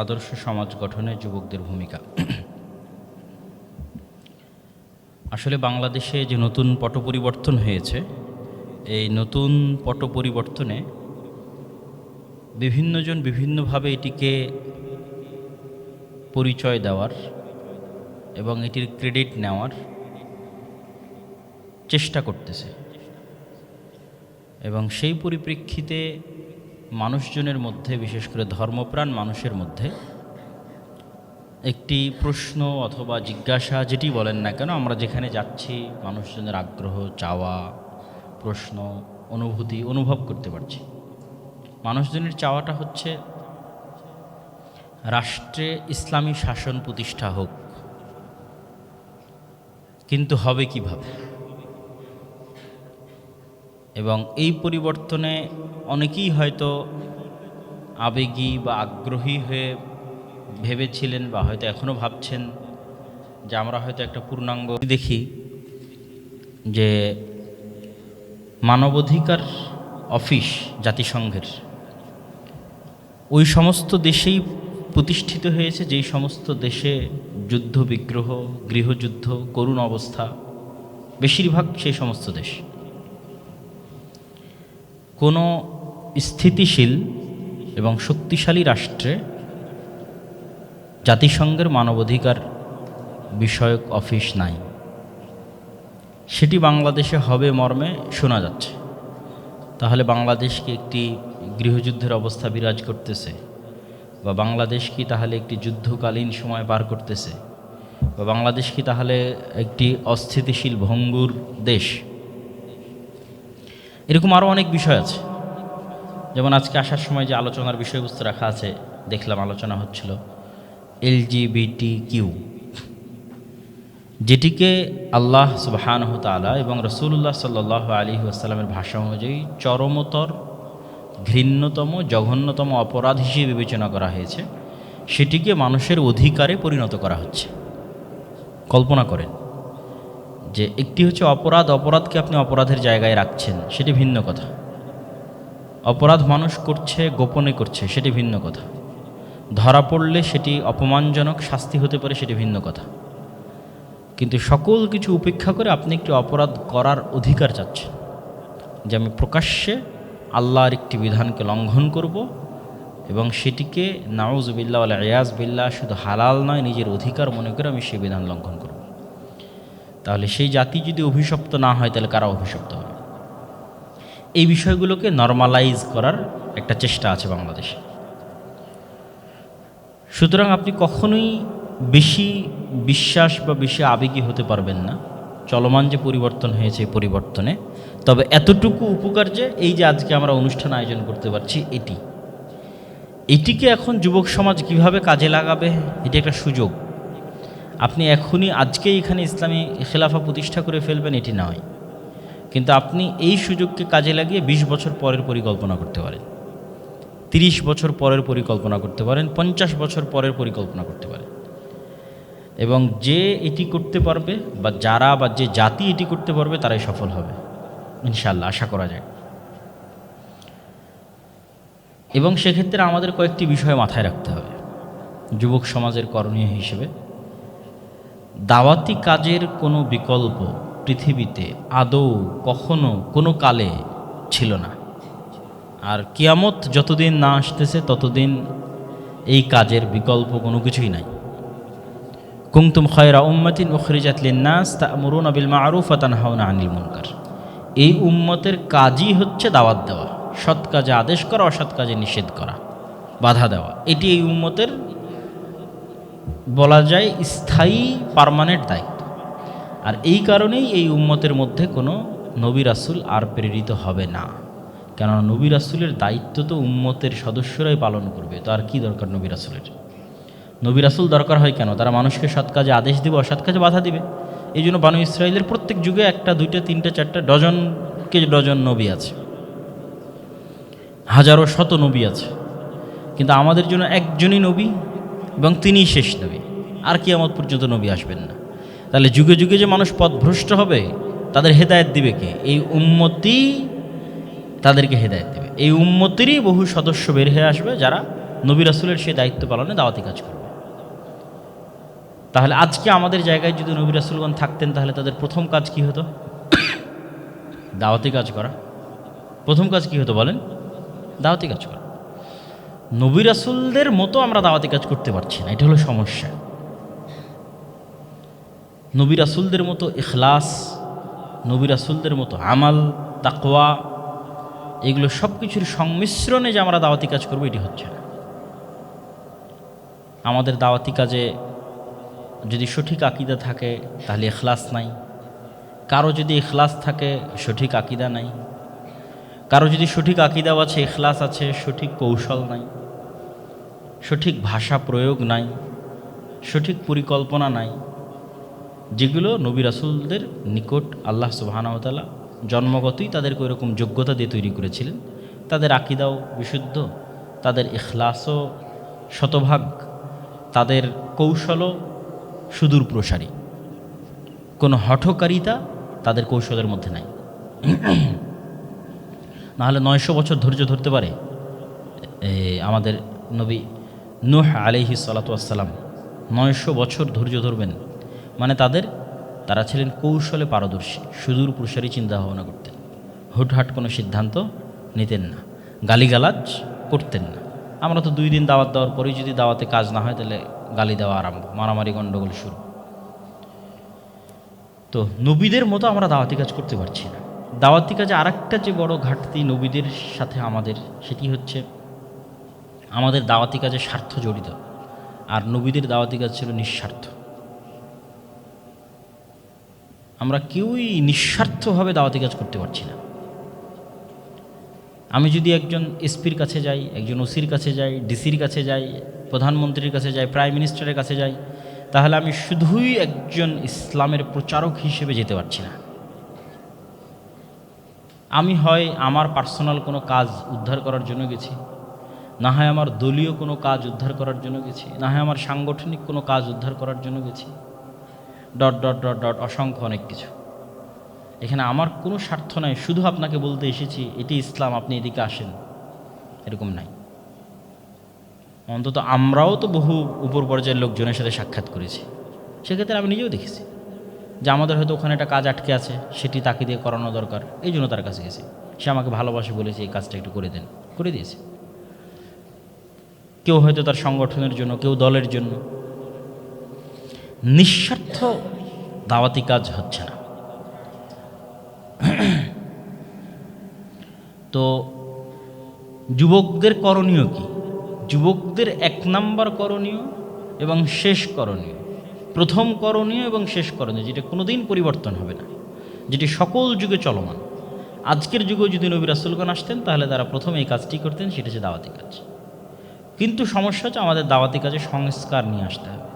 আদর্শ সমাজ গঠনে যুবকদের ভূমিকা। আসলে বাংলাদেশে যে নতুন পট পরিবর্তন হয়েছে, এই নতুন পট পরিবর্তনে বিভিন্নজন বিভিন্নভাবে এটিকে পরিচয় দেওয়ার এবং এটির ক্রেডিট নেওয়ার চেষ্টা করতেছে, এবং সেই পরিপ্রেক্ষিতে মানুষজনের মধ্যে, বিশেষ করে ধর্মপ্রাণ মানুষের মধ্যে একটি প্রশ্ন অথবা জিজ্ঞাসা, যেটি বলেন না কেন, আমরা যেখানে যাচ্ছি মানুষজনের আগ্রহ, চাওয়া, প্রশ্ন, অনুভূতি অনুভব করতে পারছি। মানুষজনের চাওয়াটা হচ্ছে রাষ্ট্রে ইসলামী শাসন প্রতিষ্ঠা হোক, কিন্তু হবে কিভাবে? এবং এই পরিবর্তনে অনেকেই হয়তো আবেগী বা আগ্রহী হয়ে ভেবেছিলেন, বা হয়তো এখনও ভাবছেন যে আমরা হয়তো একটা পূর্ণাঙ্গ দেখি যে মানবাধিকার অফিস জাতিসংঘের ওই সমস্ত দেশেই প্রতিষ্ঠিত হয়েছে যেই সমস্ত দেশে যুদ্ধ বিগ্রহ, গৃহযুদ্ধ, করুণ অবস্থা, বেশিরভাগ সেই সমস্ত দেশ। কোনো স্থিতিশীল এবং শক্তিশালী রাষ্ট্রে জাতিসংঘের মানবাধিকার বিষয়ক অফিস নাই। সেটি বাংলাদেশে হবে মর্মে শোনা যাচ্ছে। তাহলে বাংলাদেশ কি একটি গৃহযুদ্ধের অবস্থা বিরাজ করতেছে, বা বাংলাদেশ কি তাহলে একটি যুদ্ধকালীন সময় পার করতেছে, বা বাংলাদেশ কি তাহলে একটি অস্থিতিশীল ভঙ্গুর দেশ? এরকম আরও অনেক বিষয় আছে। যেমন আজকে আসার সময় যে আলোচনার বিষয়বস্তু রাখা আছে, দেখলাম আলোচনা হচ্ছিল LGBTQ, যেটিকে আল্লাহ সুবহানাহু তাআলা এবং রাসূলুল্লাহ সাল্লাল্লাহু আলাইহি ওয়াসাল্লামের ভাষা অনুযায়ী চরমতর, ঘৃণ্যতম, জঘন্যতম অপরাধ হিসেবে বিবেচনা করা হয়েছে। সেটিকে মানুষের অধিকারে পরিণত করা হচ্ছে। কল্পনা করেন যে একটি হচ্ছে অপরাধকে আপনি অপরাধের জায়গায় রাখছেন, সেটি ভিন্ন কথা। অপরাধ মানুষ করছে, গোপনে করছে, সেটি ভিন্ন কথা। ধরা পড়লে সেটি অপমানজনক শাস্তি হতে পারে, সেটি ভিন্ন কথা। কিন্তু সকল কিছু উপেক্ষা করে আপনি একটি অপরাধ করার অধিকার চাচ্ছেন, যে আমি প্রকাশ্যে আল্লাহর একটি বিধানকে লঙ্ঘন করব, এবং সেটিকে নাউযুবিল্লাহ ওয়াল ইয়াজ বিল্লাহ শুধু হালাল নয়, নিজের অধিকার মনে করে আমি সেই বিধান লঙ্ঘন করব। তাহলে সেই জাতি যদি অভিশপ্ত না হয়, তাহলে কারা অভিশপ্ত হবে? এই বিষয়গুলোকে নরমালাইজ করার একটা চেষ্টা আছে বাংলাদেশে। সুতরাং আপনি কখনোই বেশি বিশ্বাস বা বেশি আবেগী হতে পারবেন না চলমান যে পরিবর্তন হয়েছে এই পরিবর্তনে। তবে এতটুকু উপকার যে এই যে আজকে আমরা অনুষ্ঠান আয়োজন করতে পারছি, এটিকে এখন যুবক সমাজ কিভাবে কাজে লাগাবে, এটি একটা সুযোগ। আপনি এখনই আজকেই এখানে ইসলামী খেলাফা প্রতিষ্ঠা করে ফেলবেন, এটি নয়। কিন্তু আপনি এই সুযোগকে কাজে লাগিয়ে 20 বছর পরের পরিকল্পনা করতে পারেন, 30 বছর পরের পরিকল্পনা করতে পারেন, 50 বছর পরের পরিকল্পনা করতে পারেন। এবং যে এটি করতে পারবে, বা যারা বা যে জাতি এটি করতে পারবে, তারাই সফল হবে ইনশাআল্লাহ, আশা করা যায়। এবং সেক্ষেত্রে আমাদের কয়েকটি বিষয় মাথায় রাখতে হবে যুবক সমাজের করণীয় হিসেবে। দাওয়াতি কাজের কোনো বিকল্প পৃথিবীতে আদৌ কখনো কোনো কালে ছিল না, আর কিয়ামত যতদিন না আসতেছে ততদিন এই কাজের বিকল্প কোনো কিছুই নাই। কুনতুম খায়রা উম্মাতিন উখরিজাত লিন-নাস তা'মুরুনা বিল মা'রুফ ওয়া তানহাউনা আনিল মুনকার। এই উম্মতের কাজই হচ্ছে দাওয়াত দেওয়া, সৎ কাজে আদেশ করা, অসৎ কাজে নিষেধ করা, বাধা দেওয়া। এটি এই উম্মতের বলা যায় স্থায়ী পার্মানেন্ট দায়িত্ব। আর এই কারণেই এই উম্মতের মধ্যে কোনো নবী রাসূল আর প্রেরিত হবে না। কেননা নবী রাসূলের দায়িত্ব তো উম্মতের সদস্যরাই পালন করবে, তো আর কি দরকার নবী রাসূলের? নবী রাসূল দরকার হয় কেন? তারা মানুষকে সৎ কাজে আদেশ দিবে, অসৎ কাজে বাধা দিবে। এই জন্য বানু ইসরাঈলের প্রত্যেক যুগে 1টা 2টা 3টা 4টা ডজনকে ডজন নবী আছে, হাজারো শত নবী আছে। কিন্তু আমাদের জন্য একজনই নবী, এবং তিনিই শেষ নবী। আর কিয়ামত পর্যন্ত নবী আসবেন না। তাহলে যুগে যুগে যে মানুষ পথভ্রষ্ট হবে, তাদের হেদায়েত দিবে কে? এই উম্মতই তাদেরকে হেদায়েত দেবে। এই উম্মতেরই বহু সদস্য বের হয়ে আসবে যারা নবী রাসূলের সেই দায়িত্ব পালনে দাওয়াতি কাজ করবে। তাহলে আজকে আমাদের জায়গায় যদি নবী রাসূলগণ থাকতেন, তাহলে তাদের প্রথম কাজ কি হতো? দাওয়াতি কাজ করা। প্রথম কাজ কি হতো বলেন? দাওয়াতি কাজ করা। নবী রাসূলদের মতো আমরা দাওয়াতি কাজ করতে পারছি না, এটা হলো সমস্যা। নবী রাসূলদের মতো ইখলাস, নবী রাসূলদের মতো আমাল, তাকওয়া, এগুলো সব কিছুর সংমিশ্রণে যে আমরা দাওয়াতি কাজ করবো, এটি হচ্ছে না। আমাদের দাওয়াতি কাজে যদি সঠিক আকীদা থাকে তাহলে ইখলাস নাই, কারো যদি ইখলাস থাকে সঠিক আকীদা নাই, কারো যদি সঠিক আকীদাও আছে, ইখলাস আছে, সঠিক কৌশল নাই, সঠিক ভাষা প্রয়োগ নাই, সঠিক পরিকল্পনা নাই, যেগুলো নবী রাসূলদের নিকট আল্লাহ সুবহানাহু ওয়া তাআলা জন্মগতই তাদেরকে ওইরকম যোগ্যতা দিয়ে তৈরি করেছিলেন। তাদের আকীদাও বিশুদ্ধ, তাদের ইখলাসও শতভাগ, তাদের কৌশলও সুদূর প্রসারী, কোনো হঠকারিতা তাদের কৌশলের মধ্যে নাই। নাহলে 900 বছর ধৈর্য ধরতে পারে আমাদের নবী নূহ আলাইহিস সালাতু ওয়াস সালাম 900 বছর ধৈর্য ধরবেন, মানে তারা ছিলেন কৌশলে পারদর্শী, সুদূর প্রসারী চিন্তা ভাবনা করতেন, হুটহাট কোনো সিদ্ধান্ত নিতেন না, গালিগালাজ করতেন না। আমরা তো 2 দিন দাওয়াত দেওয়ার পরেই যদি দাওয়াতে কাজ না হয়, তাহলে গালি দেওয়া আরম্ভ, মারামারি গণ্ডগোল শুরু। তো নবীদের মতো আমরা দাওয়াতি কাজ করতে পারছি না। দাওয়াতি কাজে আরেকটা যে বড় ঘাটতি নবীদের সাথে আমাদের, সেটি হচ্ছে আমাদের দাওয়াতি কাজে স্বার্থ জড়িত, আর নবীদের দাওয়াতি কাজ ছিল নিঃস্বার্থ। আমরা কেউই নিঃস্বার্থভাবে দাওয়াতি কাজ করতে পারছি না। আমি যদি একজন এসপির কাছে যাই, একজন ওসির কাছে যাই, ডিসির কাছে যাই, প্রধানমন্ত্রীর কাছে যাই, প্রাইম মিনিস্টারের কাছে যাই, তাহলে আমি শুধুই একজন ইসলামের প্রচারক হিসেবে যেতে পারছি না। আমি হয় আমার পার্সোনাল কোনো কাজ উদ্ধার করার জন্য গেছি, না হয় আমার দলীয় কোনো কাজ উদ্ধার করার জন্য গেছি, না হয় আমার সাংগঠনিক কোনো কাজ উদ্ধার করার জন্য গেছি, ডট ডট ডট ডট অসংখ্য অনেক কিছু। এখানে আমার কোনো স্বার্থ নাই, শুধু আপনাকে বলতে এসেছি এটি ইসলাম, আপনি এদিকে আসেন, এরকম নাই। অন্তত আমরাও তো বহু উপর পর্যায়ের লোকজনের সাথে সাক্ষাৎ করেছি, সেক্ষেত্রে আমি নিজেও দেখেছি যে আমাদের হয়তো ওখানে একটা কাজ আটকে আছে, সেটি তাকে দিয়ে করানো দরকার, এই জন্য তার কাছে গেছি। সে আমাকে ভালোবাসে বলেছে এই কাজটা একটু করে দেন, করে দিয়েছে। কেউ হয়তো তার সংগঠনের জন্য, কেউ দলের জন্য। নিঃস্বার্থ দাওয়াতি কাজ হচ্ছে না। তো যুবকদের করণীয় কি? যুবকদের 1 নাম্বার করণীয় এবং শেষ করণীয়, প্রথম করণীয় এবং শেষ করণীয়, যেটা কোনোদিন পরিবর্তন হবে না, যেটি সকল যুগে চলমান। আজকের যুগেও যদি নবী রাসূলগণ আসতেন, তাহলে তারা প্রথম এই কাজটি করতেন, সেটা হচ্ছে দাওয়াতি কাজ। কিন্তু সমস্যা হচ্ছে আমাদের দাওয়াতি কাজে সংস্কার নিয়ে আসতে হবে।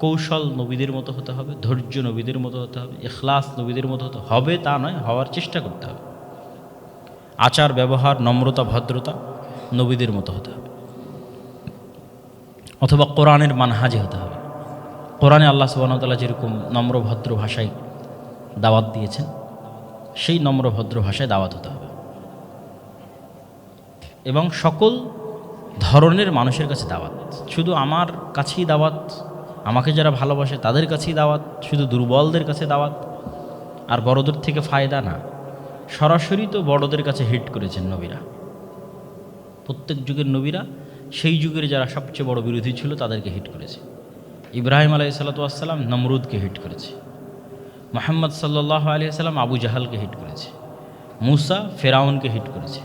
কৌশল নবীদের মতো হতে হবে, ধৈর্য নবীদের মতো হতে হবে, ইখলাস নবীদের মতো হতে হবে তা নয়, হওয়ার চেষ্টা করতে হবে। আচার ব্যবহার, নম্রতা, ভদ্রতা নবীদের মতো হতে হবে, অথবা কোরআনের মানহাজে হতে হবে। কোরআনে আল্লাহ সুবহানাহু ওয়া তাআলা যেরকম নম্র ভদ্র ভাষায় দাওয়াত দিয়েছেন, সেই নম্র ভদ্র ভাষায় দাওয়াত হতে হবে, এবং সকল ধরনের মানুষের কাছে দাওয়াত। শুধু আমার কাছেই দাওয়াত, আমাকে যারা ভালোবাসে তাদের কাছেই দাওয়াত, শুধু দুর্বলদের কাছে দাওয়াত, আর বড়দের থেকে ফায়দা না। সরাসরি তো বড়দের কাছে হিট করেছেন নবীরা, প্রত্যেক যুগের নবীরা সেই যুগের যারা সবচেয়ে বড় বিরোধী ছিল তাদেরকে হিট করেছে। ইব্রাহিম আলাইহিস সালাতু ওয়াস সালাম নমরুদকে হিট করেছে, মুহাম্মদ সাল্লাল্লাহু আলাইহি সাল্লাম আবু জাহালকে হিট করেছে, মুসা ফেরাউনকে হিট করেছে।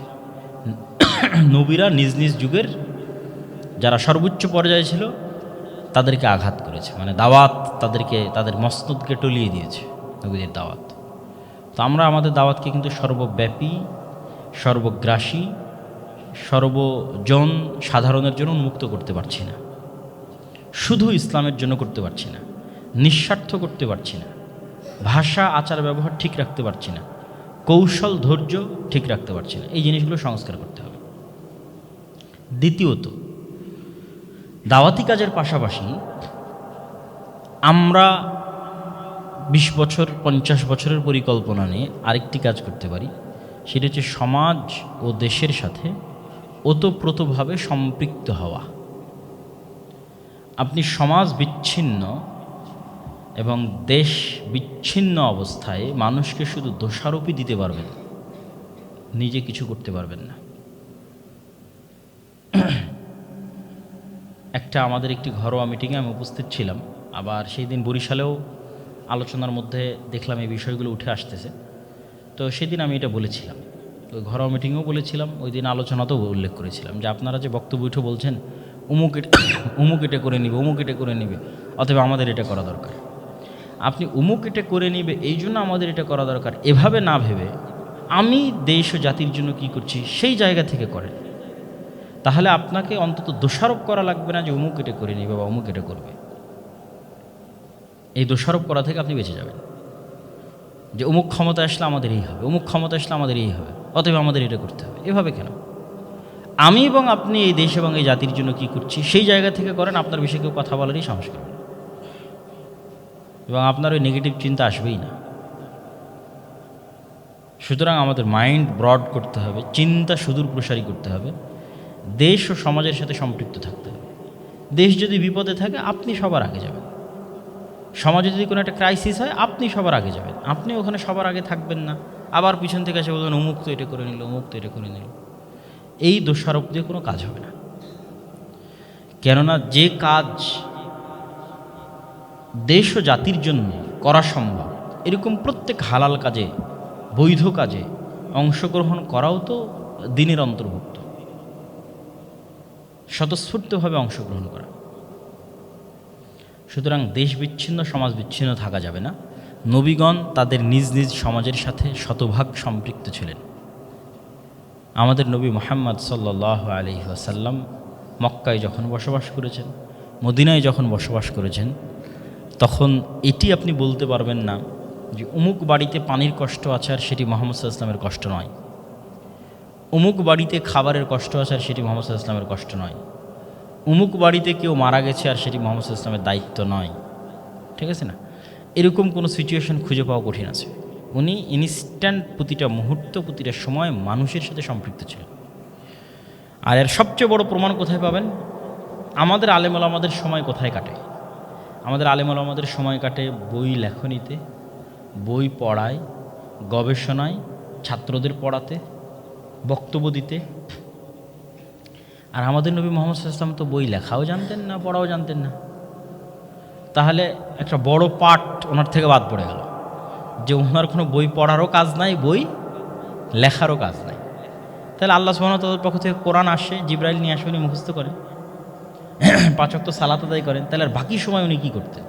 নবীরা নিজ নিজ যুগের যারা সর্বোচ্চ পর্যায়ে ছিল তাদেরকে আঘাত করেছে, মানে দাওয়াত তাদেরকে, তাদের মসনদকে টলিয়ে দিয়েছে নবীদের দাওয়াত। তো আমরা আমাদের দাওয়াতকে কিন্তু সর্বব্যাপী, সর্বগ্রাসী, সর্বজন সাধারণের জন্য উন্মুক্ত করতে পারছি না, শুধু ইসলামের জন্য করতে পারছি না, নিঃস্বার্থ করতে পারছি না, ভাষা আচার ব্যবহার ঠিক রাখতে পারছি না, কৌশল ধৈর্য ঠিক রাখতে পারছি না। এই জিনিসগুলো সংস্কার করতে হবে। দ্বিতীয়ত, দাওয়াতি কাজের পাশাপাশি আমরা 20 বছর 50 বছরের পরিকল্পনা নিয়ে আরেকটি কাজ করতে পারি, সেটা হচ্ছে সমাজ ও দেশের সাথে ওতপ্রোতভাবে সম্পৃক্ত হওয়া। আপনি সমাজ বিচ্ছিন্ন এবং দেশ বিচ্ছিন্ন অবস্থায় মানুষকে শুধু দোষারোপই দিতে পারবেন, নিজে কিছু করতে পারবেন না। আমাদের একটি ঘরোয়া মিটিংয়ে আমি উপস্থিত ছিলাম, আবার সেই দিন বরিশালেও আলোচনার মধ্যে দেখলাম এই বিষয়গুলো উঠে আসতেছে। তো সেদিন আমি এটা বলেছিলাম, ওই ঘরোয়া মিটিংয়েও বলেছিলাম, ওই দিন আলোচনাতেও উল্লেখ করেছিলাম যে আপনারা যে বক্তব্য উঠে বলছেন উমুক এটা করে নিবে, অমুক এটা করে নিবে, অথবা আমাদের এটা করা দরকার। আপনি উমুক এটা করে নিবে এই জন্য আমাদের এটা করা দরকার এভাবে না ভেবে আমি দেশ ও জাতির জন্য কি করছি সেই জায়গা থেকে করেন। তাহলে আপনাকে অন্তত দোষারোপ করা লাগবে না যে অমুক এটা করে নিবে বা অমুক এটা করবে। এই দোষারোপ করা থেকে আপনি বেঁচে যাবেন যে অমুক ক্ষমতা আসলে আমাদের এই হবে, অমুক ক্ষমতা আসলে আমাদের এই হবে, অতএব আমাদের এটা করতে হবে। এভাবে কেন? আমি এবং আপনি এই দেশ এবং এই জাতির জন্য কি করছি সেই জায়গা থেকে করেন। আপনার বিষয়ে কেউ কথা বলারই সাহস করবে না এবং আপনার ওই নেগেটিভ চিন্তা আসবেই না। সুতরাং আমাদের মাইন্ড ব্রড করতে হবে, চিন্তা সুদূর প্রসারী করতে হবে, দেশ ও সমাজের সাথে সম্পৃক্ত থাকতে হবে। দেশ যদি বিপদে থাকে আপনি সবার আগে যাবেন, সমাজে যদি কোনো একটা ক্রাইসিস হয় আপনি সবার আগে যাবেন, আপনি ওখানে সবার আগে থাকবেন না। আবার পিছন থেকে এসে বলবেন অমুক তো এটা করে নিল, অমুক তো এটা করে নিল। এই দোষারোপ দিয়ে কোনো কাজ হবে না। কেননা যে কাজ দেশ ও জাতির জন্য করা সম্ভব এরকম প্রত্যেক হালাল কাজে, বৈধ কাজে অংশগ্রহণ করাও তো দিনের অন্তর্ভুক্ত, স্বতঃস্ফূর্তভাবে অংশগ্রহণ করা। সুতরাং দেশ বিচ্ছিন্ন, সমাজ বিচ্ছিন্ন থাকা যাবে না। নবীগণ তাদের নিজ নিজ সমাজের সাথে শতভাগ সম্পৃক্ত ছিলেন। আমাদের নবী মুহাম্মদ সাল্লাল্লাহু আলাইহি ওয়াসাল্লাম মক্কায় যখন বসবাস করেছেন, মদিনায় যখন বসবাস করেছেন, তখন এটি আপনি বলতে পারবেন না যে অমুক বাড়িতে পানির কষ্ট আছে আর সেটি মুহাম্মদ সাল্লাল্লাহু আলাইহি ওয়াসাল্লামের কষ্ট নয়, অমুক বাড়িতে খাবারের কষ্ট আছে আর সেটি মুহাম্মদ সাল্লাল্লাহু আলাইহি ওয়াসাল্লামের কষ্ট নয়, অমুক বাড়িতে কেউ মারা গেছে আর সেটি মুহাম্মদ সাল্লাল্লাহু আলাইহি ওয়াসাল্লামের দায়িত্ব নয়। ঠিক আছে না? এরকম কোনো সিচুয়েশন খুঁজে পাওয়া কঠিন আছে। উনি ইনস্ট্যান্ট প্রতিটা মুহূর্ত, প্রতিটা সময় মানুষের সাথে সম্পৃক্ত ছিলেন। আর এর সবচেয়ে বড় প্রমাণ কোথায় পাবেন? আমাদের আলেম ওলামাদের সময় কোথায় কাটে? আমাদের আলেম ওলামাদের সময় কাটে বই লেখনীতে, বই পড়ায়, গবেষণায়, ছাত্রদের পড়াতে, বক্তব্য দিতে। আর আমাদের নবী মুহাম্মদ সাল্লাল্লাহু আলাইহি ওয়াসাল্লাম তো বই লেখাও জানতেন না, পড়াও জানতেন না। তাহলে একটা বড় পার্ট ওনার থেকে বাদ পড়ে গেল যে ওনার কোনো বই পড়ারও কাজ নাই, বই লেখারও কাজ নাই। তাহলে আল্লাহ সুবহানাহু ওয়া তাআলার পক্ষ থেকে কোরআন আসে, জিবরাইল নিয়ে আসে, উনি মুখস্থ করেন, 5 ওয়াক্ত সালাত আদায় করেন। তাহলে আর বাকি সময় উনি কী করতেন?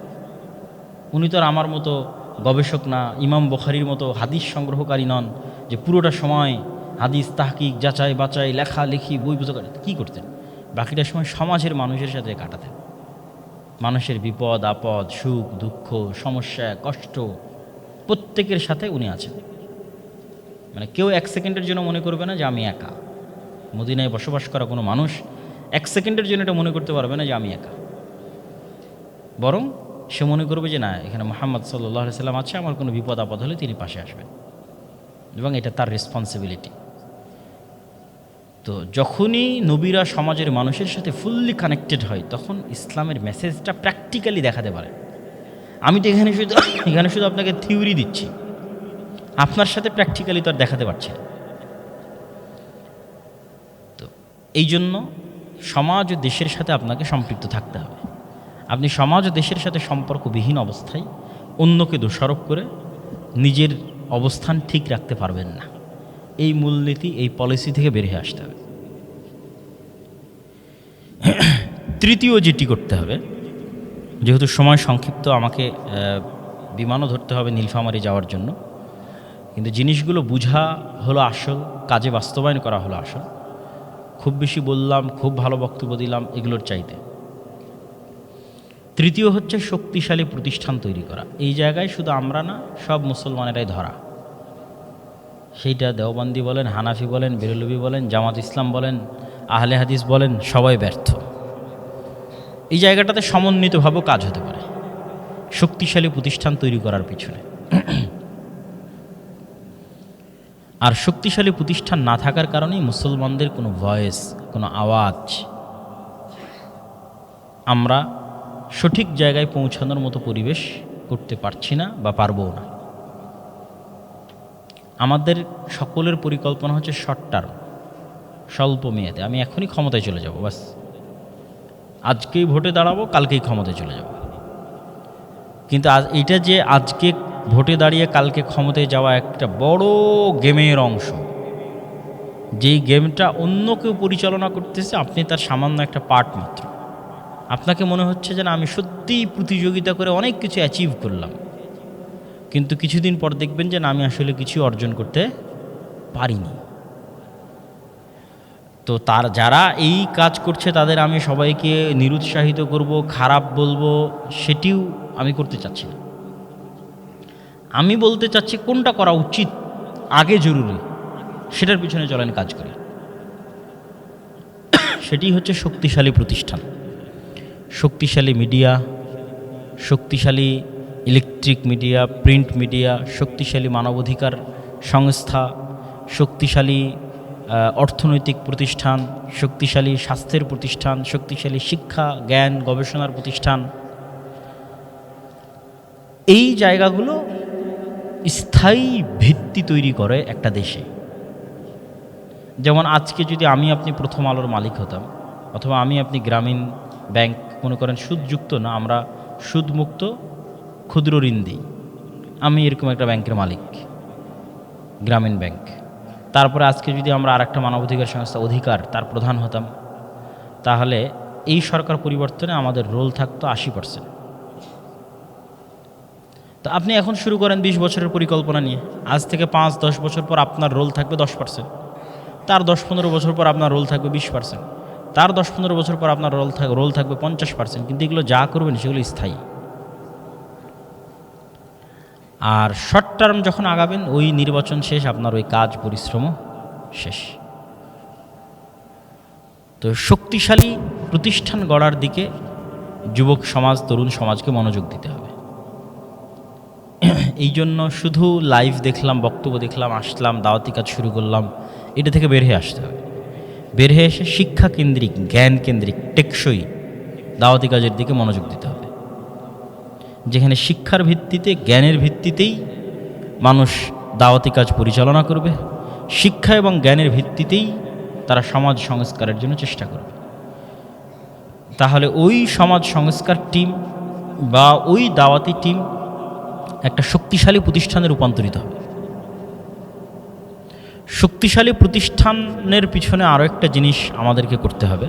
উনি তো আর আমার মতো গবেষক না, ইমাম বুখারীর মতো হাদিস সংগ্রহকারী নন যে পুরোটা সময় হাদিস তাহকিক, যাচাই বাচাই, লেখালেখি, বই পুস্তক কী করতেন? বাকিটা সময় সমাজের মানুষের সাথে কাটাতেন। মানুষের বিপদ আপদ, সুখ দুঃখ, সমস্যা কষ্ট প্রত্যেকের সাথে উনি আছেন। মানে কেউ 1 সেকেন্ডের জন্য মনে করবে না যে আমি একা। মদিনায় বসবাস করা কোনো মানুষ 1 সেকেন্ডের জন্য এটা মনে করতে পারবে না যে আমি একা, বরং সে মনে করবে যে না, এখানে মুহাম্মদ সাল্লাল্লাহু আলাইহি ওয়াসাল্লাম আছে, আমার কোনো বিপদ আপদ হলে তিনি পাশে আসবেন, এবং এটা তার রেসপন্সিবিলিটি। তো যখনই নবীরা সমাজের মানুষের সাথে ফুললি কানেক্টেড হয় তখন ইসলামের মেসেজটা প্র্যাকটিক্যালি দেখাতে পারে। আমি তো এখানে শুধু আপনাকে থিওরি দিচ্ছি, আপনার সাথে প্র্যাকটিক্যালি তো আর দেখাতে পারছি না। তো এই জন্য সমাজ ও দেশের সাথে আপনাকে সম্পৃক্ত থাকতে হবে। আপনি সমাজ ও দেশের সাথে সম্পর্কবিহীন অবস্থায় অন্যকে দোষারোপ করে নিজের অবস্থান ঠিক রাখতে পারবেন না। এই মূলনীতি, এই পলিসি থেকে বের হয়ে আসতে হবে। তৃতীয় যেটি করতে হবে, যেহেতু সময় সংক্ষিপ্ত, আমাকে বিমানও ধরতে হবে নীলফামারী যাওয়ার জন্য, কিন্তু জিনিসগুলো বুঝা হলো আসল, কাজে বাস্তবায়ন করা হলো আসল। খুব বেশি বললাম, খুব ভালো বক্তব্য দিলাম, এগুলোর চাইতে তৃতীয় হচ্ছে শক্তিশালী প্রতিষ্ঠান তৈরি করা। এই জায়গায় শুধু আমরা না, সব মুসলমানেরাই ধরা। সেইটা দেওবন্দি বলেন, হানাফি বলেন, বেরলভী বলেন, জামাত ইসলাম বলেন, আহলে হাদিস বলেন, সবাই ব্যর্থ। এই জায়গাটাতে সমন্বিতভাবে কাজ হতে পারে শক্তিশালী প্রতিষ্ঠান তৈরি করার পিছনে। আর শক্তিশালী প্রতিষ্ঠান না থাকার কারণেই মুসলমানদের কোনো ভয়েস, কোনো আওয়াজ আমরা সঠিক জায়গায় পৌঁছানোর মতো পরিবেশ করতে পারছি না বা পারবও না। আমাদের সকলের পরিকল্পনা হচ্ছে শর্ট টার্ম, স্বল্প মেয়াদে। আমি এখনই ক্ষমতায় চলে যাব, বাস আজকেই ভোটে দাঁড়াবো, কালকেই ক্ষমতায় চলে যাব। কিন্তু এটা যে আজকে ভোটে দাঁড়িয়ে কালকে ক্ষমতায় যাওয়া একটা বড় গেমের অংশ, যেই গেমটা অন্য কেউ পরিচালনা করতেছে, আপনি তার সামান্য একটা পার্ট মাত্র। আপনাকে মনে হচ্ছে যে না, আমি সত্যিই প্রতিযোগিতা করে অনেক কিছু অ্যাচিভ করলাম, কিন্তু কিছুদিন পর দেখবেন যে না, আমি আসলে কিছু অর্জন করতে পারিনি। তো যারা এই কাজ করছে তাদের আমি সবাইকে নিরুৎসাহিত করব, খারাপ বলবো, সেটিও আমি করতে চাচ্ছি না। আমি বলতে চাচ্ছি কোনটা করা উচিত, আগে জরুরি, সেটার পিছনে চলেন কাজ করি। সেটি হচ্ছে শক্তিশালী প্রতিষ্ঠান, শক্তিশালী মিডিয়া, শক্তিশালী ইলেকট্রিক মিডিয়া, প্রিন্ট মিডিয়া, শক্তিশালী মানবাধিকার সংস্থা, শক্তিশালী অর্থনৈতিক প্রতিষ্ঠান, শক্তিশালী স্বাস্থ্যের প্রতিষ্ঠান, শক্তিশালী শিক্ষা, জ্ঞান, গবেষণার প্রতিষ্ঠান। এই জায়গাগুলো স্থায়ী ভিত্তি তৈরি করে একটা দেশে। যেমন আজকে যদি আমি আপনি প্রথম আলোর মালিক হতাম, অথবা আমি আপনি গ্রামীণ ব্যাংক, মনে করেন সুদযুক্ত না, আমরা সুদমুক্ত ক্ষুদ্র ঋণ দিই, আমি এরকম একটা ব্যাংকের মালিক, গ্রামীণ ব্যাংক। তারপরে আজকে যদি আমরা আরেকটা মানবাধিকার সংস্থা অধিকার, তার প্রধান হতাম, তাহলে এই সরকার পরিবর্তনে আমাদের রোল থাকতো 80%। তো আপনি এখন শুরু করেন 20 বছরের পরিকল্পনা নিয়ে, আজ থেকে 5-10 বছর পর আপনার রোল থাকবে 10%, তার 10-15 বছর পর আপনার রোল থাকবে 20%, তার 10-15 বছর পর আপনার রোল থাকবে 50%। কিন্তু এগুলো যা করবেন সেগুলো স্থায়ী। আর শর্ট টার্ম যখন আগাবেন, ওই নির্বাচন শেষ, আপনার ওই কাজ পরিশ্রমও শেষ। তো শক্তিশালী প্রতিষ্ঠান গড়ার দিকে যুবক সমাজ, তরুণ সমাজকে মনোযোগ দিতে হবে। এই জন্য শুধু লাইভ দেখলাম, বক্তব্য দেখলাম, আসলাম, দাওয়াতি কাজ শুরু করলাম, এটা থেকে বের হয়ে আসতে হবে। বের হয়ে এসে শিক্ষা কেন্দ্রিক, জ্ঞান কেন্দ্রিক, টেকসই দাওয়াতি কাজের দিকে মনোযোগ দিতে হবে, যেখানে শিক্ষার ভিত্তিতে, জ্ঞানের ভিত্তিতেই মানুষ দাওয়াতি কাজ পরিচালনা করবে, শিক্ষা এবং জ্ঞানের ভিত্তিতেই তারা সমাজ সংস্কারের জন্য চেষ্টা করবে। তাহলে ওই সমাজ সংস্কার টিম বা ওই দাওয়াতি টিম একটা শক্তিশালী প্রতিষ্ঠানে রূপান্তরিত হবে। শক্তিশালী প্রতিষ্ঠানের পিছনে আরও একটা জিনিস আমাদেরকে করতে হবে,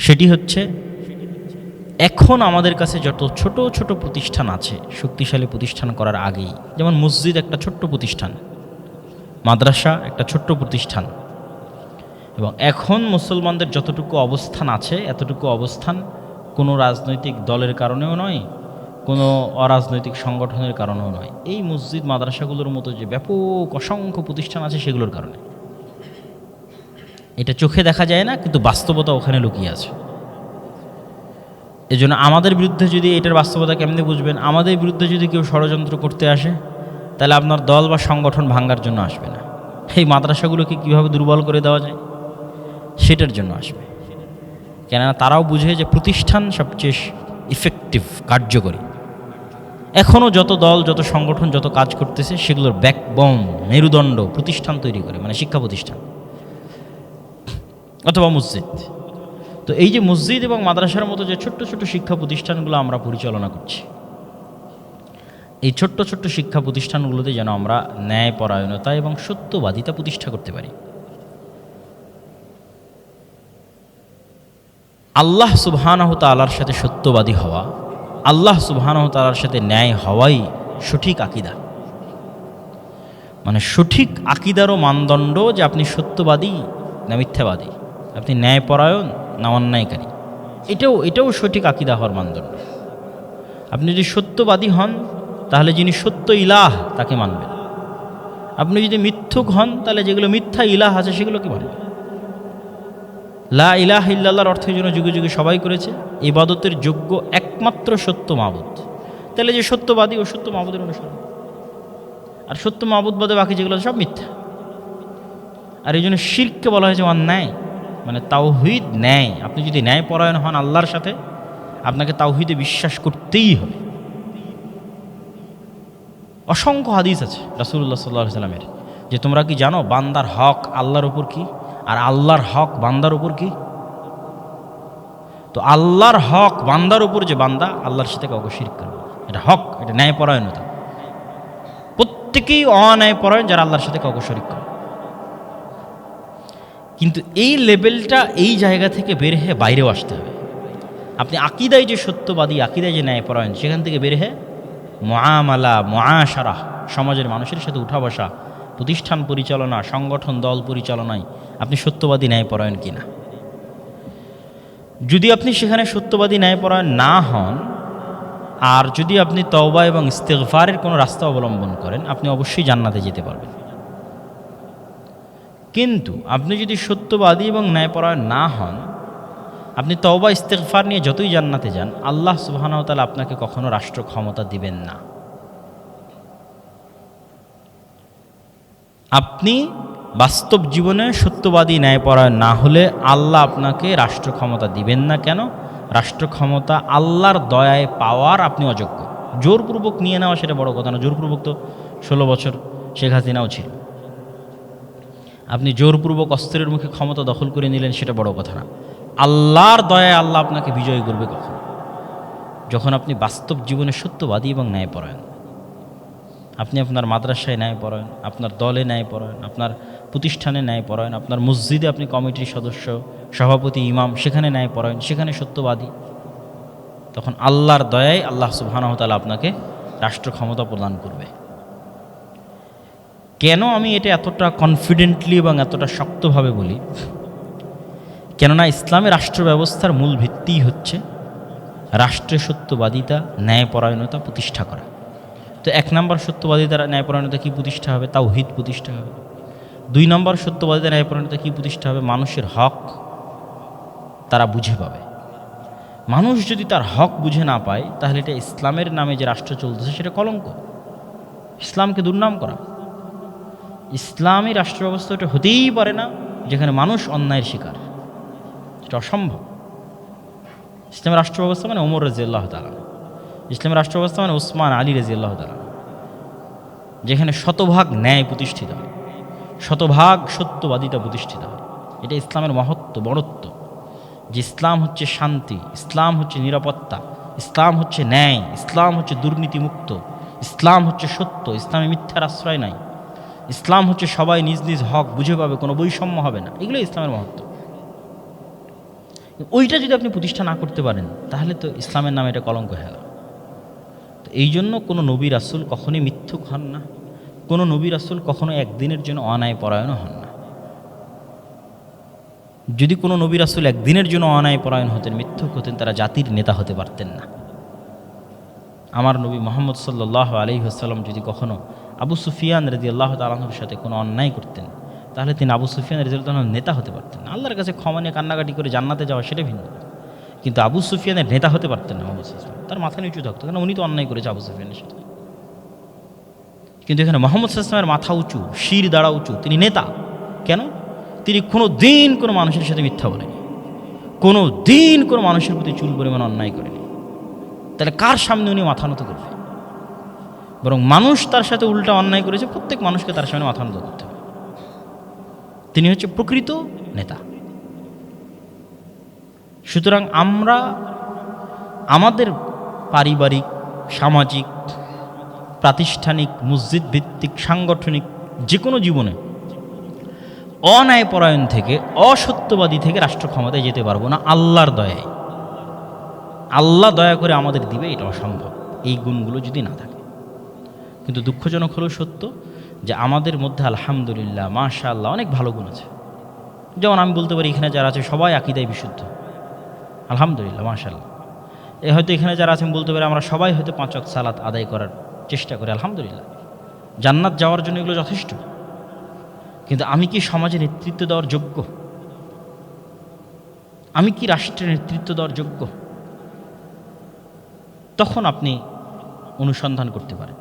সেটি হচ্ছে এখন আমাদের কাছে যত ছোট ছোট প্রতিষ্ঠান আছে, শক্তিশালী প্রতিষ্ঠান করার আগেই, যেমন মসজিদ একটা ছোট্ট প্রতিষ্ঠান, মাদ্রাসা একটা ছোট্ট প্রতিষ্ঠান, এবং এখন মুসলমানদের যতটুকু অবস্থান আছে, এতটুকু অবস্থান কোনো রাজনৈতিক দলের কারণেও নয়, কোনো অরাজনৈতিক সংগঠনের কারণেও নয়, এই মসজিদ মাদ্রাসাগুলোর মতো যে ব্যাপক অসংখ্য প্রতিষ্ঠান আছে সেগুলোর কারণে। এটা চোখে দেখা যায় না, কিন্তু বাস্তবতা ওখানে লুকিয়ে আছে। এজন্য আমাদের বিরুদ্ধে যদি, এটার বাস্তবতা কেমনে বুঝবেন, আমাদের বিরুদ্ধে যদি কেউ ষড়যন্ত্র করতে আসে, তাহলে আপনার দল বা সংগঠন ভাঙার জন্য আসবে না, এই মাদ্রাসাগুলোকে কীভাবে দুর্বল করে দেওয়া যায় সেটার জন্য আসবে। কেননা তারাও বুঝে যে প্রতিষ্ঠান সবচেয়ে ইফেক্টিভ, কার্যকরী। এখনও যত দল, যত সংগঠন, যত কাজ করতেছে, সেগুলোর ব্যাকবোন, মেরুদণ্ড প্রতিষ্ঠান তৈরি করে, মানে শিক্ষা প্রতিষ্ঠান অথবা মসজিদ। তো এই যে মসজিদ এবং মাদ্রাসার মতো যে ছোট্ট ছোট্ট শিক্ষা প্রতিষ্ঠানগুলো আমরা পরিচালনা করছি, এই ছোট্ট ছোট্ট শিক্ষা প্রতিষ্ঠানগুলোতে যেন আমরা ন্যায়পরায়ণতা এবং সত্যবাদিতা প্রতিষ্ঠা করতে পারি। আল্লাহ সুবহানাহু তাআলার সাথে সত্যবাদী হওয়া, আল্লাহ সুবহানাহু তাআলার সাথে ন্যায় হওয়াই সঠিক আকীদা। মানে সঠিক আকীদারও মানদণ্ড যে আপনি সত্যবাদী না মিথ্যাবাদী, আপনি ন্যায়পরায়ণ না অন্যায়কারী, এটাও সঠিক আকীদা হওয়ার মানদণ্ড। আপনি যদি সত্যবাদী হন, তাহলে যিনি সত্য ইলাহ তাকে মানবেন। আপনি যদি মিথ্যুক হন, তাহলে যেগুলো মিথ্যা ইলাহ আছে সেগুলোকে মানবেন। লা ইলাহা ইল্লাল্লাহর অর্থের জন্য যুগে যুগে সবাই করেছে, ইবাদতের যোগ্য একমাত্র সত্য মাবুদ। তাহলে যে সত্যবাদী ও সত্য মাবুদের অনুসরণ। আর সত্য মাবুদ বাদে বাকি যেগুলো সব মিথ্যা। আর এই জন্য শিরককে বলা হয়েছে অন্যায়, মানে তাওহীদ ন্যায়। আপনি যদি ন্যায় পরায়ণ হন আল্লাহর সাথে, আপনাকে তাওহীদে বিশ্বাস করতেই হবে। অসংখ্য হাদিস আছে রাসূলুল্লাহ সাল্লাল্লাহু আলাইহি সাল্লামের, যে তোমরা কি জানো বান্দার হক আল্লাহর উপর কি, আর আল্লাহর হক বান্দার উপর কি? তো আল্লাহর হক বান্দার উপর, যে বান্দা আল্লাহর সাথে কাউকে শিরক করবে, এটা হক, এটা ন্যায়পরায়ণতা। প্রত্যেকেই অন্যায়পরায়ণ যারা আল্লাহর সাথে কাউকে শরীক করে। কিন্তু এই লেভেলটা, এই জায়গা থেকে বের হয়ে বাইরেও আসতে হবে। আপনি আকিদায় যে সত্যবাদী, আকিদায় যে ন্যায়পরায়ণ, সেখান থেকে বের হয়ে মুআমালা, মুআশারা, সমাজের মানুষের সাথে উঠা বসা, প্রতিষ্ঠান পরিচালনা, সংগঠন দল পরিচালনায় আপনি সত্যবাদী ন্যায়পরায়ণ কিনা। যদি আপনি সেখানে সত্যবাদী ন্যায়পরায়ণ না হন, আর যদি আপনি তওবা এবং ইস্তেগফারের কোনো রাস্তা অবলম্বন করেন, আপনি অবশ্যই জান্নাতে যেতে পারবেন। কিন্তু আপনি যদি সত্যবাদী এবং ন্যায়পরায়ণ না হন, আপনি তওবা ইস্তেগফার নিয়ে যতই জান্নাতে যান, আল্লাহ সুবহানাহু ওয়া তাআলা আপনাকে কখনো রাষ্ট্র ক্ষমতা দিবেন না। আপনি বাস্তব জীবনে সত্যবাদী ন্যায়পরায়ণ না হলে আল্লাহ আপনাকে রাষ্ট্র ক্ষমতা দিবেন না। কেন? রাষ্ট্র ক্ষমতা আল্লাহর দয়ায় পাওয়ার আপনি অযোগ্য। জোরপূর্বক নিয়ে নেওয়া সেটা বড় কথা না। জোরপূর্বক তো 16 বছর শেখ হাসিনাও ছিল। আপনি জোরপূর্বক অস্ত্রের মুখে ক্ষমতা দখল করে নিলেন, সেটা বড় কথা না। আল্লাহর দয়ায় আল্লাহ আপনাকে বিজয়ী করবে কখন? যখন আপনি বাস্তব জীবনে সত্যবাদী এবং ন্যায়পরায়ণ। আপনি আপনার মাদ্রাসায় ন্যায়পরায়ণ, আপনার দলে ন্যায়পরায়ণ, আপনার প্রতিষ্ঠানে ন্যায়পরায়ণ, আপনার মসজিদে আপনি কমিটির সদস্য, সভাপতি, ইমাম, সেখানে ন্যায়পরায়ণ, সেখানে সত্যবাদী। তখন আল্লাহর দয়ায় আল্লাহ সুবহানাহু ওয়া তাআলা আপনাকে রাষ্ট্র ক্ষমতা প্রদান করবে। কেন আমি এটা এতটা কনফিডেন্টলি এবং এতটা শক্তভাবে বলি? কেননা ইসলামের রাষ্ট্র ব্যবস্থার মূল ভিত্তিই হচ্ছে রাষ্ট্রে সত্যবাদিতা, ন্যায়পরায়ণতা প্রতিষ্ঠা করা। তো 1 নম্বর সত্যবাদিতা, ন্যায়পরায়ণতা কী প্রতিষ্ঠা হবে? তাওহীদ প্রতিষ্ঠা হবে। 2 নম্বর সত্যবাদিতা, ন্যায়পরায়ণতা কী প্রতিষ্ঠা হবে? মানুষের হক তারা বুঝে পাবে। মানুষ যদি তার হক বুঝে না পায়, তাহলে এটা ইসলামের নামে যে রাষ্ট্র চলতেছে সেটা কলঙ্ক, ইসলামকে দুর্নাম করা। ইসলামী রাষ্ট্র ব্যবস্থা এটা হতেই পারে না যেখানে মানুষ অন্যায়ের শিকার, এটা অসম্ভব। ইসলামের রাষ্ট্র ব্যবস্থা মানে ওমর রাদিয়াল্লাহু তাআলা, ইসলামের রাষ্ট্র ব্যবস্থা মানে ওসমান আলী রাদিয়াল্লাহু তাআলা, যেখানে শতভাগ ন্যায় প্রতিষ্ঠিত হয়, শতভাগ সত্যবাদিতা প্রতিষ্ঠিত হয়। এটা ইসলামের মহত্ব, বড়ত্ব, যে ইসলাম হচ্ছে শান্তি, ইসলাম হচ্ছে নিরাপত্তা, ইসলাম হচ্ছে ন্যায়, ইসলাম হচ্ছে দুর্নীতিমুক্ত, ইসলাম হচ্ছে সত্য, ইসলামে মিথ্যার আশ্রয় নাই, ইসলাম হচ্ছে সবাই নিজ নিজ হক বুঝে পাবে, কোনো বৈষম্য হবে না। এগুলো ইসলামের মহত্ব। ওইটা যদি আপনি প্রতিষ্ঠা না করতে পারেন, তাহলে তো ইসলামের নামে এটা কলঙ্ক হয়ে গেল। তো এই জন্য কোনো নবী রাসূল কখনোই মিথ্যুক হন না, কোনো নবী রাসূল কখনো একদিনের জন্য অন্যায়পরায়ণ হন না। যদি কোনো নবী রাসূল একদিনের জন্য অন্যায়পরায়ণ হতেন, মিথ্যুক হতেন, তারা জাতির নেতা হতে পারতেন না। আমার নবী মুহাম্মদ সাল্লাল্লাহু আলাইহি ওয়াসাল্লাম যদি কখনো আবু সুফিয়ান রাদিয়াল্লাহু তাআলা আনহুর সাথে কোনো অন্যায় করতেন, তাহলে তিনি আবু সুফিয়ান রাদিয়াল্লাহু তাআলার নেতা হতে পারতেন না। আল্লাহর কাছে ক্ষমা নিয়ে কান্নাকাটি করে জান্নাতে যাওয়া সেটা ভিন্ন, কিন্তু আবু সুফিয়ানের নেতা হতে পারতেন না মুহাম্মদ সাল্লাল্লাহু আলাইহি ওয়াসাল্লাম। তার মাথা নিচু থাকতো, কারণ উনি তো অন্যায় করেছে আবু সুফিয়ানের সাথে। কিন্তু এখানে মুহাম্মদ সাল্লাল্লাহু আলাইহি ওয়াসাল্লামের মাথা উঁচু, শির দাঁড়া উঁচু, তিনি নেতা। কেন? তিনি কোনো দিন কোনো মানুষের সাথে মিথ্যা বলেনি, কোনো দিন কোনো মানুষের প্রতি চুল পরিমাণ অন্যায় করেনি। তাহলে কার সামনে উনি মাথা নত করবে? বরং মানুষ তার সাথে উল্টা অন্যায় করেছে, প্রত্যেক মানুষকে তার সামনে মাথা নত করতে হবে। তিনি হচ্ছে প্রকৃত নেতা। সুতরাং আমরা আমাদের পারিবারিক, সামাজিক, প্রাতিষ্ঠানিক, মসজিদ ভিত্তিক, সাংগঠনিক যে কোনো জীবনে অন্যায়পরায়ণ থেকে, অসত্যবাদী থেকে রাষ্ট্র ক্ষমতায় যেতে পারবো না আল্লাহর দয়ায়। আল্লাহ দয়া করে আমাদের দিবে, এটা অসম্ভব এই গুণগুলো যদি না থাকে। কিন্তু দুঃখজনক হলো সত্য যে আমাদের মধ্যে আলহামদুলিল্লাহ মাশাআল্লাহ অনেক ভালো গুণ আছে। যেমন আমি বলতে পারি এখানে যারা আছে সবাই আকীদায় বিশুদ্ধ, আলহামদুলিল্লাহ মাশাআল্লাহ। হয়তো এখানে যারা আছেন বলতে পারি আমরা সবাই হয়তো 5 ওয়াক্ত সালাত আদায় করার চেষ্টা করি, আলহামদুলিল্লাহ। জান্নাত যাওয়ার জন্য এগুলো যথেষ্ট। কিন্তু আমি কি সমাজে নেতৃত্ব দেওয়ার যোগ্য? আমি কি রাষ্ট্রের নেতৃত্ব দেওয়ার যোগ্য? তখন আপনি অনুসন্ধান করতে পারেন।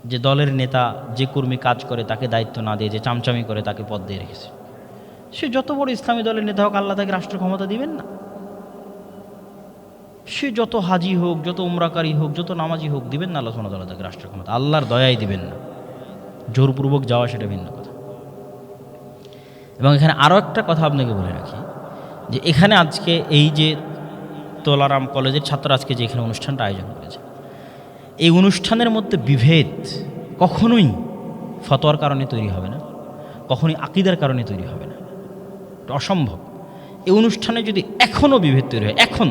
যে দলের নেতা যে কর্মী কাজ করে তাকে দায়িত্ব না দিয়ে যে চামচামি করে তাকে পদ দিয়ে রেখেছে। সে যত বড় ইসলামী দলের নেতা হোক, আল্লাহ তাকে রাষ্ট্র ক্ষমতা দিবেন না। সে যত হাজি হোক, যত উমরাকারী হোক, যত নামাজি হোক, দিবেন না আল্লাহ সুবহানাহু ওয়া তাআলা তাকে রাষ্ট্র ক্ষমতা। আল্লাহর দয়াই দিবেন না, জোরপূর্বক যাওয়া সেটা ভিন্ন কথা। এবং এখানে আরও একটা কথা আপনাকে বলে রাখি, যে এখানে আজকে এই যে তোলারাম কলেজের ছাত্র আজকে যে এখানে অনুষ্ঠানটা আয়োজন করেছে, এই অনুষ্ঠানের মধ্যে বিভেদ কখনোই ফতোয়ার কারণে তৈরি হবে না, কখনোই আকীদার কারণে তৈরি হবে না, এটা অসম্ভব। এই অনুষ্ঠানে যদি এখনও বিভেদ তৈরি হয়, এখন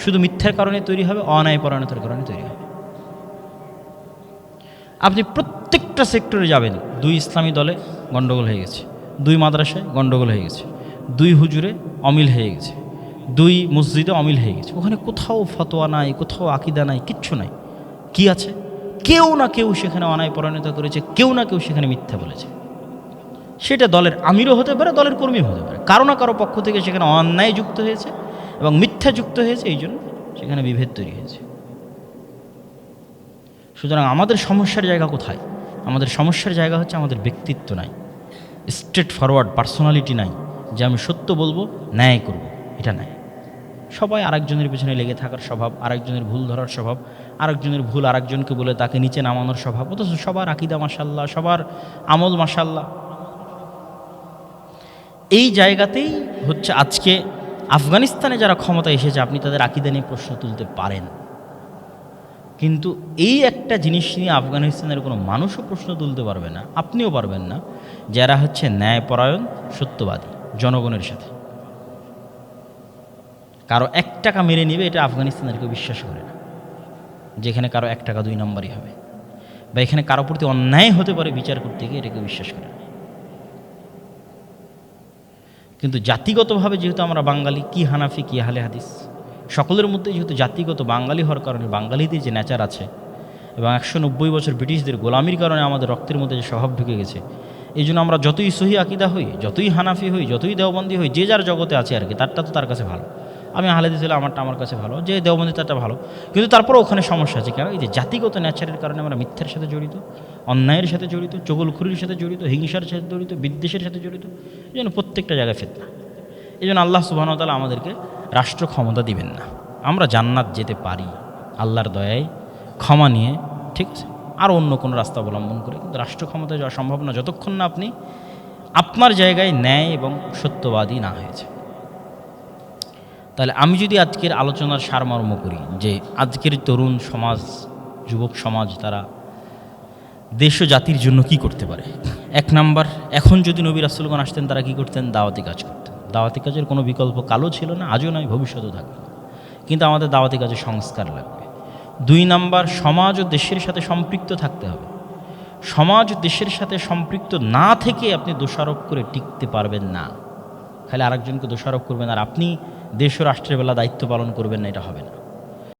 শুধু মিথ্যার কারণে তৈরি হবে, অন্যায় পরায়ণতার কারণে তৈরি হবে। আপনি প্রত্যেকটা সেক্টরে যাবেন, 2 ইসলামী দলে গণ্ডগোল হয়ে গেছে, 2 মাদ্রাসায় গণ্ডগোল হয়ে গেছে, 2 হুজুরে অমিল হয়ে গেছে, 2 মসজিদে অমিল হয়ে গেছে। ওখানে কোথাও ফতোয়া নাই, কোথাও আকীদা নাই, কিচ্ছু নাই। কি আছে? কেউ না কেউ সেখানে অন্যায় পরায়ণতা করেছে, কেউ না কেউ সেখানে মিথ্যা বলেছে। সেটা দলের আমিরও হতে পারে, দলের কর্মীও হতে পারে। কারো না কারো পক্ষ থেকে সেখানে অন্যায় যুক্ত হয়েছে এবং মিথ্যা যুক্ত হয়েছে, এই জন্য সেখানে বিভেদ তৈরি হয়েছে। সুতরাং আমাদের সমস্যার জায়গা কোথায়? আমাদের সমস্যার জায়গা হচ্ছে আমাদের ব্যক্তিত্ব নাই, স্ট্রেট ফরওয়ার্ড পার্সোনালিটি নাই, যে আমি সত্য বলবো, ন্যায় করব, এটা নাই। সবাই আরেকজনের পিছনে লেগে থাকার স্বভাব, আরেকজনের ভুল ধরার স্বভাব, আরেকজনের ভুল আরেকজনকে বলে তাকে নিচে নামানোর স্বভাব। অথচ সবার আকীদা মাশাআল্লাহ, সবার আমল মাশাআল্লাহ। এই জায়গাতেই হচ্ছে আজকে আফগানিস্তানে যারা ক্ষমতায় এসেছে, আপনি তাদের আকীদা নিয়ে প্রশ্ন তুলতে পারেন, কিন্তু এই একটা জিনিস নিয়ে আফগানিস্তানের কোনো মানুষও প্রশ্ন তুলতে পারবে না, আপনিও পারবেন না, যারা হচ্ছে ন্যায়পরায়ণ, সত্যবাদী, জনগণের সাথে। কারো 1 টাকা মেরে নেবে, এটা আফগানিস্তানের কেউ বিশ্বাস করে না, যেখানে কারো 1 টাকা 2 নম্বরই হবে, বা এখানে কারো প্রতি অন্যায় হতে পারে বিচার করতে গিয়ে, এটা কেউ বিশ্বাস করে না। কিন্তু জাতিগতভাবে যেহেতু আমরা বাঙালি, কি হানাফি কি আহলে হাদিস, সকলের মধ্যে যেহেতু জাতিগত বাঙালি হওয়ার কারণে বাঙালিদের যে নেচার আছে, এবং 190 বছর ব্রিটিশদের গোলামির কারণে আমাদের রক্তের মধ্যে যে স্বভাব ঢুকে গেছে, এই জন্য আমরা যতই সহি আকীদা হই, যতই হানাফি হই, যতই দেওবন্দি হই, যে যার জগতে আছে আর কি, তারটা তো তার কাছে ভালো। আমি আহলে হাদিস হলে আমারটা আমার কাছে ভালো, যে দেওবন্দি তারটা ভালো। কিন্তু তারপরে ওখানে সমস্যা আছে, কেন? এই যে জাতিগত নেচারের কারণে আমরা মিথ্যার সাথে জড়িত, অন্যায়ের সাথে জড়িত, চগলখুরির সাথে জড়িত, হিংসার সাথে জড়িত, বিদ্বেষের সাথে জড়িত। এই জন্য প্রত্যেকটা জায়গায় ফিতনা। এই জন্য আল্লাহ সুবহানাহু ওয়া তাআলা আমাদেরকে রাষ্ট্র ক্ষমতা দিবেন না। আমরা জান্নাত যেতে পারি আল্লাহর দয়ায়, ক্ষমা নিয়ে, ঠিক আছে, আর অন্য কোনো রাস্তা অবলম্বন করে, কিন্তু রাষ্ট্র ক্ষমতায় যাওয়া সম্ভব না যতক্ষণ না আপনি আপনার জায়গায় ন্যায় এবং সত্যবাদী না হয়েছে। তাহলে আমি যদি আজকের আলোচনার সারমর্ম করি, যে আজকের তরুণ সমাজ, যুবক সমাজ, তারা দেশ ও জাতির জন্য কি করতে পারে। 1 নাম্বার, এখন যদি নবী রাসূলগণ আসতেন, তারা কি করতেন? দাওয়াতি কাজ করতেন। দাওয়াতি কাজের কোনো বিকল্প কালও ছিল না, আজও নয়, ভবিষ্যতেও থাকবে না। কিন্তু আমাদের দাওয়াতি কাজে সংস্কার লাগবে। 2 নাম্বার, সমাজ ও দেশের সাথে সম্পৃক্ত থাকতে হবে। সমাজ ও দেশের সাথে সম্পৃক্ত না থেকে আপনি দোষারোপ করে টিকতে পারবেন না। খালি আরেকজনকে দোষারোপ করবেন আর আপনি দেশ ও রাষ্ট্রের বেলা দায়িত্ব পালন করবেন না, এটা হবে না।